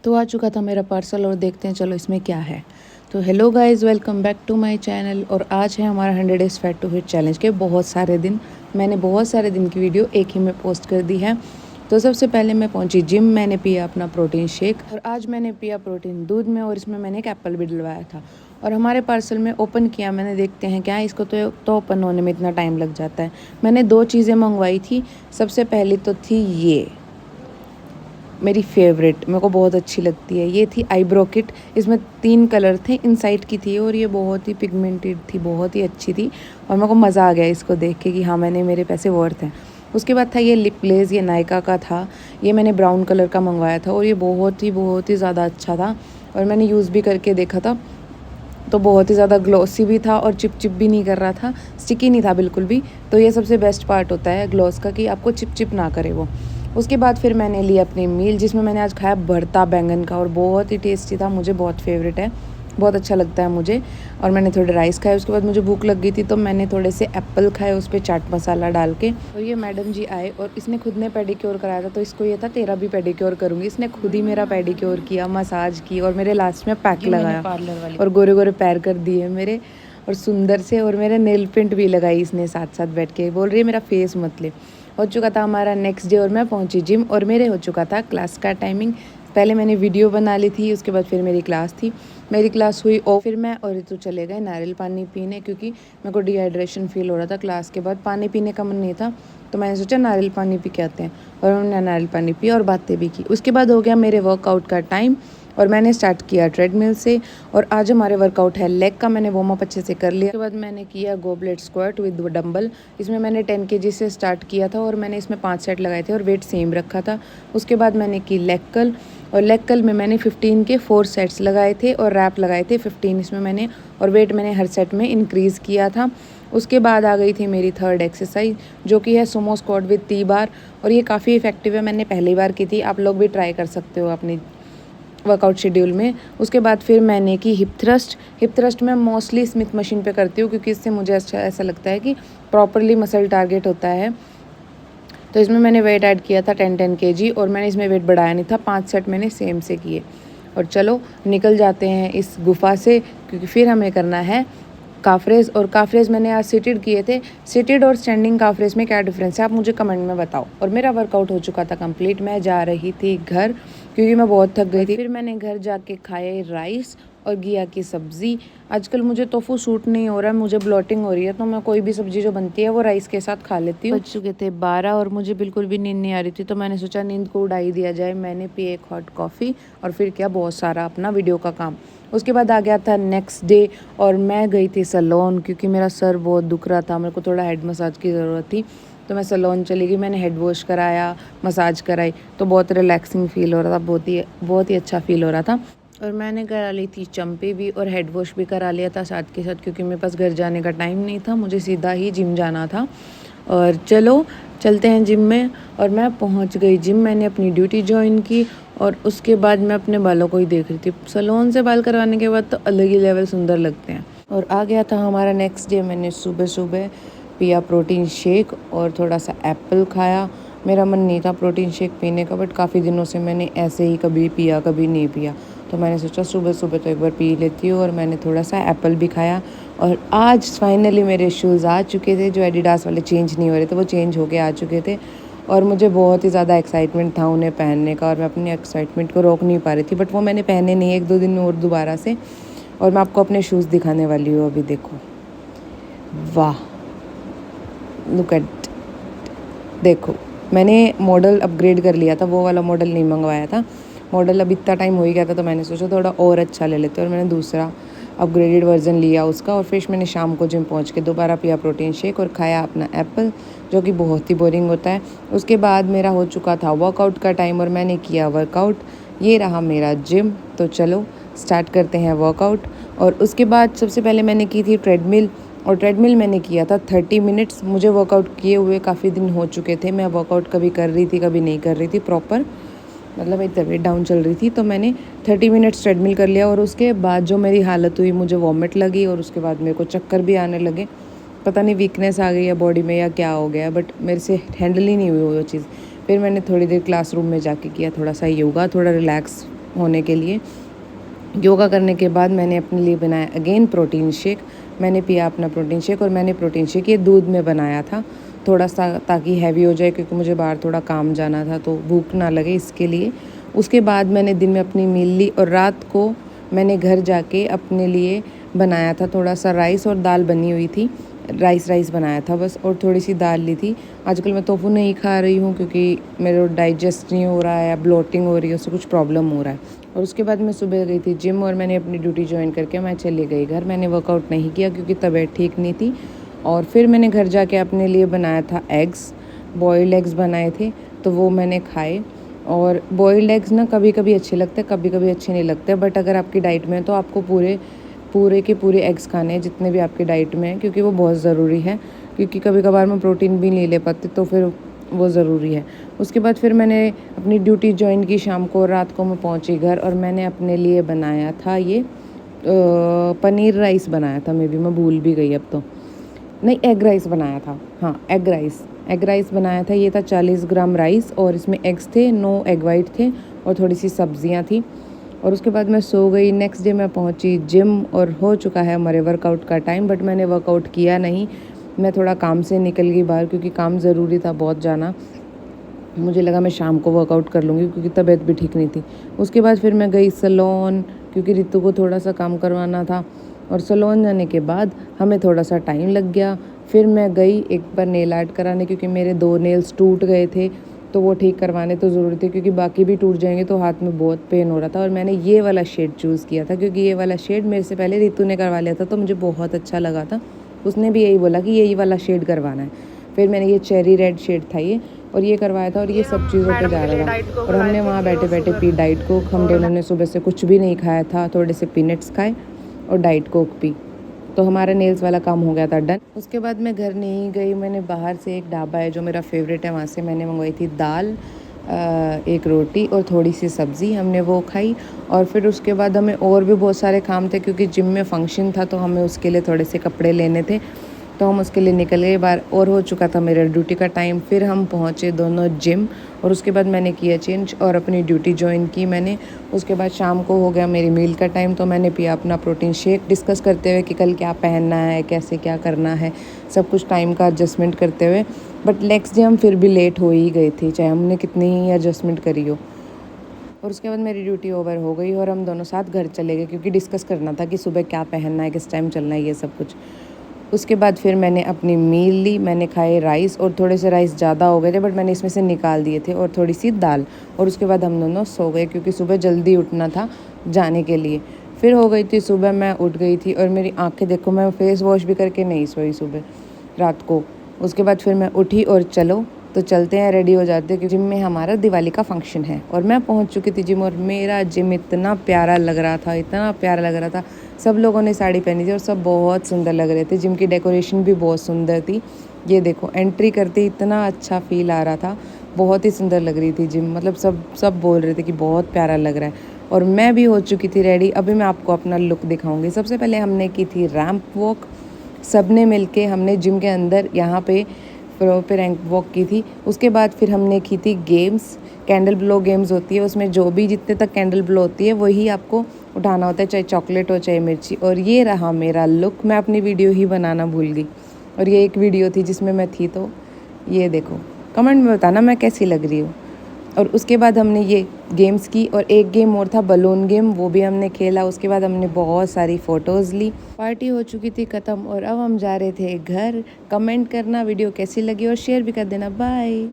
तो आ चुका था मेरा पार्सल और देखते हैं चलो इसमें क्या है। तो hello guys, welcome back to my channel. और आज है हमारा 100 days fat to fit challenge के बहुत सारे दिन। मैंने बहुत सारे दिन की वीडियो एक ही में पोस्ट कर दी है। तो सबसे पहले मैं पहुंची जिम, मैंने पिया अपना प्रोटीन शेक और आज मैंने पिया प्रोटीन दूध में और इसमें मैंने एक एप्पल भी डलवाया था। और हमारे पार्सल में ओपन किया मैंने, देखते हैं क्या है। इसको तो ओपन होने में इतना टाइम लग जाता है। मैंने 2 चीज़ें मंगवाई थी। सबसे पहली तो थी ये मेरी फेवरेट, मेरे को बहुत अच्छी लगती है। ये थी आईब्रो किट। इसमें 3 कलर थे, इनसाइड की थी और ये बहुत ही पिगमेंटेड थी, बहुत ही अच्छी थी। और मेरे को मज़ा आ गया इसको देख के कि हाँ, मैंने मेरे पैसे वर्थ हैं। उसके बाद था ये लिप ग्लेज़, ये नायका का था। ये मैंने ब्राउन कलर का मंगवाया था और ये बहुत ही ज़्यादा अच्छा था। और मैंने यूज़ भी करके देखा था तो बहुत ही ज़्यादा ग्लॉसी भी था और चिप भी नहीं कर रहा था, स्टिकी नहीं था बिल्कुल भी। तो ये सबसे बेस्ट पार्ट होता है ग्लॉस का कि आपको चिप ना करे वो। उसके बाद फिर मैंने ली अपनी मील, जिसमें मैंने आज खाया भरता बैंगन का और बहुत ही टेस्टी था। मुझे बहुत फेवरेट है, बहुत अच्छा लगता है मुझे। और मैंने थोड़े राइस खाए। उसके बाद मुझे भूख लग गई थी तो मैंने थोड़े से एप्पल खाए उस पर चाट मसाला डाल के। और ये मैडम जी आए और इसने खुद ने पेडिक्योर कराया था, तो इसको ये था तेरा भी पेडिक्योर करूँगी। इसने खुद ही मेरा पेडिक्योर किया, मसाज की और मेरे लास्ट में पैक लगाया और गोरे गोरे पैर कर दिए मेरे और सुंदर से। और मेरे नेल पेंट भी लगाई इसने साथ साथ बैठ के। बोल रही है मेरा फेस मत ले। हो चुका था हमारा नेक्स्ट डे और मैं पहुंची जिम और मेरे हो चुका था क्लास का टाइमिंग। पहले मैंने वीडियो बना ली थी, उसके बाद फिर मेरी क्लास थी। मेरी क्लास हुई और फिर मैं और ऋतु चले गए नारियल पानी पीने, क्योंकि मेरे को डिहाइड्रेशन फील हो रहा था। क्लास के बाद पानी पीने का मन नहीं था तो मैंने सोचा नारियल पानी पी के आते हैं। और हमने नारियल पानी पिया और बातें भी की। उसके बाद हो गया मेरे वर्कआउट का टाइम और मैंने स्टार्ट किया ट्रेडमिल से। और आज हमारे वर्कआउट है लेग का। मैंने वार्म अप अच्छे से कर लिया। उसके बाद मैंने किया गोबलेट स्क्वाट विद डंबल। इसमें मैंने 10 kg से स्टार्ट किया था और मैंने इसमें 5 सेट लगाए थे और वेट सेम रखा था। उसके बाद मैंने की लेग कर्ल और लेग कर्ल में मैंने 15 के 4 सेट्स लगाए थे और रैप लगाए थे 15 इसमें मैंने। और वेट मैंने हर सेट में इंक्रीज़ किया था। उसके बाद आ गई थी मेरी थर्ड एक्सरसाइज, जो कि है Sumo squat with T bar. और ये काफ़ी इफेक्टिव है, मैंने पहली बार की थी। आप लोग भी ट्राई कर सकते हो अपनी वर्कआउट शेड्यूल में। उसके बाद फिर मैंने की हिप थ्रस्ट मैं मोस्टली स्मिथ मशीन पे करती हूँ, क्योंकि इससे मुझे अच्छा ऐसा लगता है कि प्रॉपरली मसल टारगेट होता है। तो इसमें मैंने वेट ऐड किया था 10 kg और मैंने इसमें वेट बढ़ाया नहीं था। 5 सेट मैंने सेम से किए। और चलो निकल जाते हैं इस गुफा से, क्योंकि फिर हमें करना है काफ्रेज। और काफ्रेज मैंने आज सिटेड किए थे। सिटेड और स्टैंडिंग काफ्रेज में क्या डिफरेंस है आप मुझे कमेंट में बताओ। और मेरा वर्कआउट हो चुका था कंप्लीट। मैं जा रही थी घर, क्योंकि मैं बहुत थक गई थी। फिर मैंने घर जाके खाए राइस और घिया की सब्ज़ी। आजकल मुझे टोफू सूट नहीं हो रहा है, मुझे ब्लोटिंग हो रही है, तो मैं कोई भी सब्ज़ी जो बनती है वो राइस के साथ खा लेती हूँ। बज चुके थे 12 और मुझे बिल्कुल भी नींद नहीं आ रही थी, तो मैंने सोचा नींद को उड़ा ही दिया जाए। मैंने पी एक हॉट कॉफ़ी और फिर किया बहुत सारा अपना वीडियो का काम। उसके बाद आ गया था नेक्स्ट डे और मैं गई थी सैलून, क्योंकि मेरा सर बहुत दुख रहा था, मेरे को थोड़ा हेड मसाज की ज़रूरत थी। तो मैं सैलून चली गई, मैंने हेड वॉश कराया, मसाज कराई, तो बहुत रिलैक्सिंग फ़ील हो रहा था, बहुत ही अच्छा फ़ील हो रहा था। और मैंने करा ली थी चम्पी भी और हेड वॉश भी करा लिया था साथ के साथ, क्योंकि मेरे पास घर जाने का टाइम नहीं था, मुझे सीधा ही जिम जाना था। और चलो चलते हैं जिम में। और मैं पहुंच गई जिम, मैंने अपनी ड्यूटी ज्वाइन की और उसके बाद मैं अपने बालों को ही देख रही थी। सैलून से बाल करवाने के बाद तो अलग ही लेवल सुंदर लगते हैं। और आ गया था हमारा नेक्स्ट डे। मैंने सुबह सुबह पिया प्रोटीन शेक और थोड़ा सा एप्पल खाया। मेरा मन नहीं था प्रोटीन शेक पीने का, बट काफ़ी दिनों से मैंने ऐसे ही कभी पिया कभी नहीं पिया, तो मैंने सोचा सुबह सुबह तो एक बार पी लेती हूँ। और मैंने थोड़ा सा एप्पल भी खाया। और आज फाइनली मेरे शूज़ आ चुके थे, जो एडिडास वाले चेंज नहीं हो रहे थे, वो चेंज होके आ चुके थे। और मुझे बहुत ही ज़्यादा एक्साइटमेंट था उन्हें पहनने का और मैं अपनी एक्साइटमेंट को रोक नहीं पा रही थी। बट वो मैंने पहने नहीं, 1-2 दिन में और दोबारा से। और मैं आपको अपने शूज़ दिखाने वाली हूँ अभी, देखो। वाह, लुक एट, देखो मैंने मॉडल अपग्रेड कर लिया था, वो वाला मॉडल नहीं मंगवाया था। मॉडल अब इतना टाइम हो ही गया था, तो मैंने सोचा थोड़ा और अच्छा ले लेते, और मैंने दूसरा अपग्रेडेड वर्जन लिया उसका। और फिर मैंने शाम को जिम पहुंच के दोबारा पिया प्रोटीन शेक और खाया अपना एप्पल, जो कि बहुत ही बोरिंग होता है। उसके बाद मेरा हो चुका था वर्कआउट का टाइम और मैंने किया वर्कआउट। ये रहा मेरा जिम। तो चलो स्टार्ट करते हैं वर्कआउट। और उसके बाद सबसे पहले मैंने की थी ट्रेडमिल, और ट्रेडमिल मैंने किया था 30 मिनट्स। मुझे वर्कआउट किए हुए काफ़ी दिन हो चुके थे, मैं वर्कआउट कभी कर रही थी कभी नहीं कर रही थी प्रॉपर, मतलब मेरी तबीयत डाउन चल रही थी। तो मैंने 30 मिनट्स ट्रेडमिल कर लिया। और उसके बाद जो मेरी हालत हुई, मुझे वॉमिट लगी और उसके बाद मेरे को चक्कर भी आने लगे। पता नहीं वीकनेस आ गई है बॉडी में या क्या हो गया, बट मेरे से हैंडल ही नहीं हुई वो चीज़। फिर मैंने थोड़ी देर क्लासरूम में जाके किया थोड़ा सा योगा, थोड़ा रिलैक्स होने के लिए। योगा करने के बाद मैंने अपने लिए बनाया अगेन प्रोटीन शेक। मैंने पिया अपना प्रोटीन शेक, और मैंने प्रोटीन शेक ये दूध में बनाया था थोड़ा सा, ताकि हैवी हो जाए, क्योंकि मुझे बाहर थोड़ा काम जाना था तो भूख ना लगे इसके लिए। उसके बाद मैंने दिन में अपनी मील ली, और रात को मैंने घर जाके अपने लिए बनाया था थोड़ा सा राइस, और दाल बनी हुई थी, राइस बनाया था बस, और थोड़ी सी दाल ली थी। आजकल मैं टोफू नहीं खा रही हूँ क्योंकि मेरे डाइजेस्ट नहीं हो रहा है, या ब्लोटिंग हो रही है, उससे कुछ प्रॉब्लम हो रहा है। और उसके बाद मैं सुबह गई थी जिम, और मैंने अपनी ड्यूटी ज्वाइन करके मैं चली गई घर। मैंने वर्कआउट नहीं किया क्योंकि तबीयत ठीक नहीं थी। और फिर मैंने घर जाके अपने लिए बनाया था एग्स, बॉइल्ड एग्स बनाए थे, तो वो मैंने खाए। और बॉइल्ड एग्स ना कभी कभी अच्छे लगते हैं, कभी कभी अच्छे नहीं लगते, बट अगर आपकी डाइट में है तो आपको पूरे के पूरे एग्स खाने हैं जितने भी आपकी डाइट में हैं, क्योंकि वो बहुत ज़रूरी है। क्योंकि कभी कभार मैं प्रोटीन भी नहीं ले पाती, तो फिर वो ज़रूरी है। उसके बाद फिर मैंने अपनी ड्यूटी ज्वाइन की शाम को, रात को मैं पहुंची घर, और मैंने अपने लिए बनाया था ये पनीर राइस बनाया था। मैं भूल भी गई अब तो। नहीं, एग राइस बनाया था, हाँ एग राइस बनाया था। ये था 40 ग्राम राइस, और इसमें एग्स थे, 9 एग वाइट थे, और थोड़ी सी सब्जियां थी। और उसके बाद मैं सो गई। नेक्स्ट डे मैं पहुंची जिम, और हो चुका है हमारे वर्कआउट का टाइम, बट मैंने वर्कआउट किया नहीं। मैं थोड़ा काम से निकल गई बाहर, क्योंकि काम ज़रूरी था बहुत जाना। मुझे लगा मैं शाम को वर्कआउट कर लूँगी, क्योंकि तबीयत भी ठीक नहीं थी। उसके बाद फिर मैं गई सैलून, क्योंकि रितु को थोड़ा सा काम करवाना था। और सैलून जाने के बाद हमें थोड़ा सा टाइम लग गया। फिर मैं गई एक बार नेल आर्ट कराने, क्योंकि मेरे 2 नेल्स टूट गए थे, तो वो ठीक करवाने तो ज़रूरी थे, क्योंकि बाकी भी टूट जाएंगे तो हाथ में बहुत पेन हो रहा था। और मैंने ये वाला शेड चूज़ किया था, क्योंकि ये वाला शेड मेरे से पहले रितु ने करवा लिया था, तो मुझे बहुत अच्छा लगा था। उसने भी यही बोला कि यही वाला शेड करवाना है। फिर मैंने ये चेरी रेड शेड था ये, और ये करवाया था, और ये सब चीज़ों पे जा रहा था। और हमने वहाँ बैठे बैठे पी डाइट कोक। हम दोनों ने सुबह से कुछ भी नहीं खाया था, थोड़े से पीनट्स खाए और डाइट कोक पी, तो हमारा नेल्स वाला काम हो गया था डन। उसके बाद मैं घर नहीं गई, मैंने बाहर से एक ढाबा है जो मेरा फेवरेट है, वहाँ से मैंने मंगवाई थी दाल, एक रोटी और थोड़ी सी सब्ज़ी, हमने वो खाई। और फिर उसके बाद हमें और भी बहुत सारे काम थे, क्योंकि जिम में फंक्शन था, तो हमें उसके लिए थोड़े से कपड़े लेने थे, तो हम उसके लिए निकल गए बाहर, और हो चुका था मेरा ड्यूटी का टाइम। फिर हम पहुँचे दोनों जिम, और उसके बाद मैंने किया चेंज और अपनी ड्यूटी ज्वाइन की मैंने। उसके बाद शाम को हो गया मेरी मील का टाइम, तो मैंने पिया अपना प्रोटीन शेक, डिस्कस करते हुए कि कल क्या पहनना है, कैसे क्या करना है, सब कुछ टाइम का एडजस्टमेंट करते हुए। बट नेक्स्ट डे हम फिर भी लेट हो ही गए थे, चाहे हमने कितनी ही एडजस्टमेंट करी हो। और उसके बाद मेरी ड्यूटी ओवर हो गई, और हम दोनों साथ घर चले गए, क्योंकि डिस्कस करना था कि सुबह क्या पहनना है, किस टाइम चलना है, ये सब कुछ। उसके बाद फिर मैंने अपनी मील ली, मैंने खाए राइस, और थोड़े से राइस ज़्यादा हो गए थे, बट मैंने इसमें से निकाल दिए थे, और थोड़ी सी दाल। और उसके बाद हम दोनों सो गए, क्योंकि सुबह जल्दी उठना था जाने के लिए। फिर हो गई थी सुबह, मैं उठ गई थी, और मेरी आंखें देखो, मैं फेस वॉश भी करके नहीं सोई सुबह रात को। उसके बाद फिर मैं उठी, और चलो तो चलते हैं, रेडी हो जाते हैं, क्योंकि जिम में हमारा दिवाली का फंक्शन है। और मैं पहुंच चुकी थी जिम, और मेरा जिम इतना प्यारा लग रहा था, इतना प्यारा लग रहा था। सब लोगों ने साड़ी पहनी थी, और सब बहुत सुंदर लग रहे थे। जिम की डेकोरेशन भी बहुत सुंदर थी। ये देखो, एंट्री करते ही इतना अच्छा फील आ रहा था, बहुत ही सुंदर लग रही थी जिम। मतलब सब बोल रहे थे कि बहुत प्यारा लग रहा है। और मैं भी हो चुकी थी रेडी। अभी मैं आपको अपना लुक दिखाऊंगी। सबसे पहले हमने की थी रैंप वॉक, सब ने मिलके हमने जिम के अंदर यहाँ पे फ्लोर पे रैंप वॉक की थी। उसके बाद फिर हमने की थी गेम्स, कैंडल ब्लो गेम्स होती है, उसमें जो भी जितने तक कैंडल ब्लो होती है वही आपको उठाना होता है, चाहे चॉकलेट हो चाहे मिर्ची। और ये रहा मेरा लुक। मैं अपनी वीडियो ही बनाना भूल गई, और ये एक वीडियो थी जिसमें मैं थी, तो ये देखो, कमेंट में बताना मैं कैसी लग रही हूँ। और उसके बाद हमने ये गेम्स की, और एक गेम और था बलून गेम, वो भी हमने खेला। उसके बाद हमने बहुत सारी फ़ोटोज़ ली। पार्टी हो चुकी थी ख़त्म, और अब हम जा रहे थे घर। कमेंट करना वीडियो कैसी लगी, और शेयर भी कर देना। बाय।